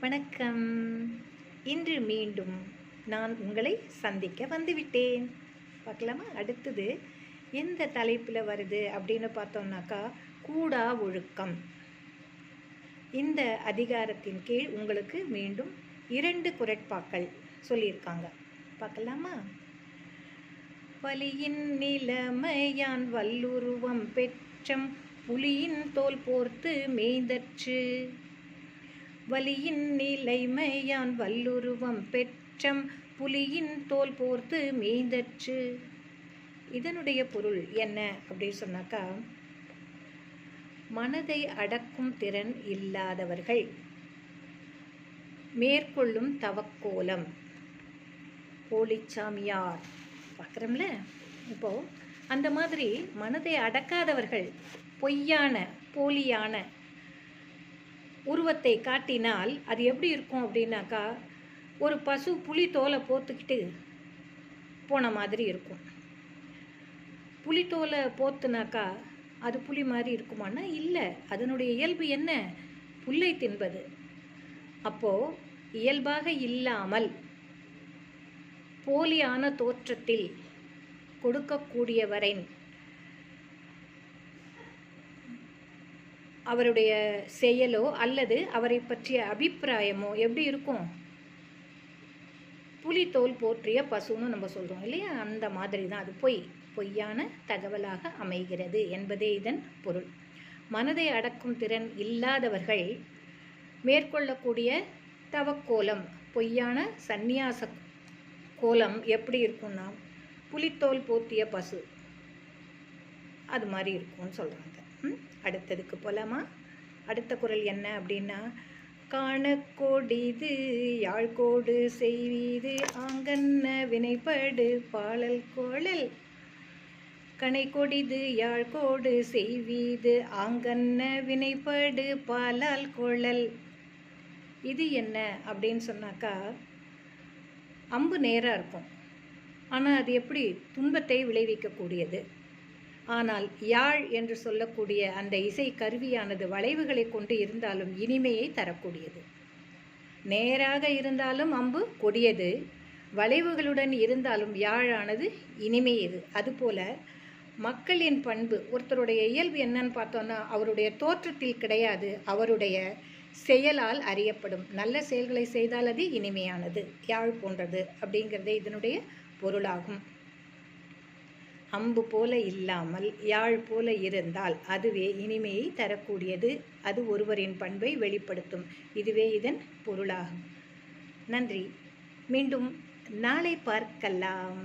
வணக்கம். இன்று மீண்டும் நான் உங்களை சந்திக்க வந்துவிட்டேன். பார்க்கலாமா? அடுத்தது எந்த தலைப்பில் வருது அப்படின்னு பார்த்தோம்னாக்கா, கூடா ஒழுக்கம். இந்த அதிகாரத்தின் கீழ் உங்களுக்கு மீண்டும் 2 குறட்பாக்கள் சொல்லியிருக்காங்க. பார்க்கலாமா? வலியின் நிலைமையான் வல்லுருவம் பெற்றம் புலியின் தோல் போர்த்து மேய்தற்று. வலியின் நிலைமையான் வல்லுருவம் பெற்றம் புலியின் தோல் போர்த்து மேய்தற்று. இதனுடைய பொருள் என்ன அப்படின்னு சொன்னாக்கா, மனதை அடக்கும் திறன் இல்லாதவர்கள் மேற்கொள்ளும் தவக்கோலம். போலிச்சாமியார் பார்க்குறோம்ல. இப்போது அந்த மாதிரி மனதை அடக்காதவர்கள் பொய்யான போலியான உருவத்தை காட்டினால் அது எப்படி இருக்கும் அப்படின்னாக்கா, ஒரு பசு புலி தோலை போர்த்துக்கிட்டு போன மாதிரி இருக்கும். புலி தோலை போர்த்துனாக்கா அது புலி மாதிரி இருக்குமானா இல்லை. அதனுடைய இயல்பு என்ன? புல்லை தின்பது. அப்போது இயல்பாக இல்லாமல் போலியான தோற்றத்தில் கொடுக்கக்கூடியவரின் அவருடைய செயலோ அல்லது அவரை பற்றிய அபிப்பிராயமோ எப்படி இருக்கும்? புலித்தோல் போற்றிய பசுன்னு நம்ம சொல்கிறோம் இல்லையா? அந்த மாதிரி தான் அது பொய்யான தகவலாக அமைகிறது என்பதே இதன் பொருள். மனதை அடக்கும் திறன் இல்லாதவர்கள் மேற்கொள்ளக்கூடிய தவக்கோலம், பொய்யான சந்நியாச கோலம் எப்படி இருக்கும்னா, புலித்தோல் போற்றிய பசு அது மாதிரி இருக்கும்னு சொல்கிறாங்க. அடுத்ததுக்கு போலாமா? அடுத்த குறள் என்ன அப்படின்னா, காணக்கோடிது யாழ்கோடு செய்வீது ஆங்கன்ன வினைப்படு பாலல் கோழல். கனை கொடிது யாழ்கோடு செய்வீது ஆங்கன்ன வினைப்படு பாலால் கோழல். இது என்ன அப்படின்னு சொன்னாக்கா, அம்பு நேராக இருக்கும், ஆனால் அது எப்படி துன்பத்தை விளைவிக்கக்கூடியது. ஆனால் யாழ் என்று சொல்லக்கூடிய அந்த இசை கருவியானது வளைவுகளை கொண்டு இருந்தாலும் இனிமையை தரக்கூடியது. நேராக இருந்தாலும் அம்பு கொடியது, வளைவுகளுடன் இருந்தாலும் யாழானது இனிமையது. அதுபோல மக்களின் பண்பு, ஒருத்தருடைய இயல்பு என்னன்னு பார்த்தோன்னா, அவருடைய தோற்றத்தில் கிடையாது, அவருடைய செயலால் அறியப்படும். நல்ல செயல்களை செய்தால் அது இனிமையானது, யாழ் போன்றது அப்படிங்கிறதே இதனுடைய பொருளாகும். அம்பு போல இல்லாமல் யாழ் போல இருந்தால் அதுவே இனிமையை தரக்கூடியது. அது ஒருவரின் பண்பை வெளிப்படுத்தும். இதுவே இதன் பொருளாகும். நன்றி. மீண்டும் நாளை பார்க்கலாம்.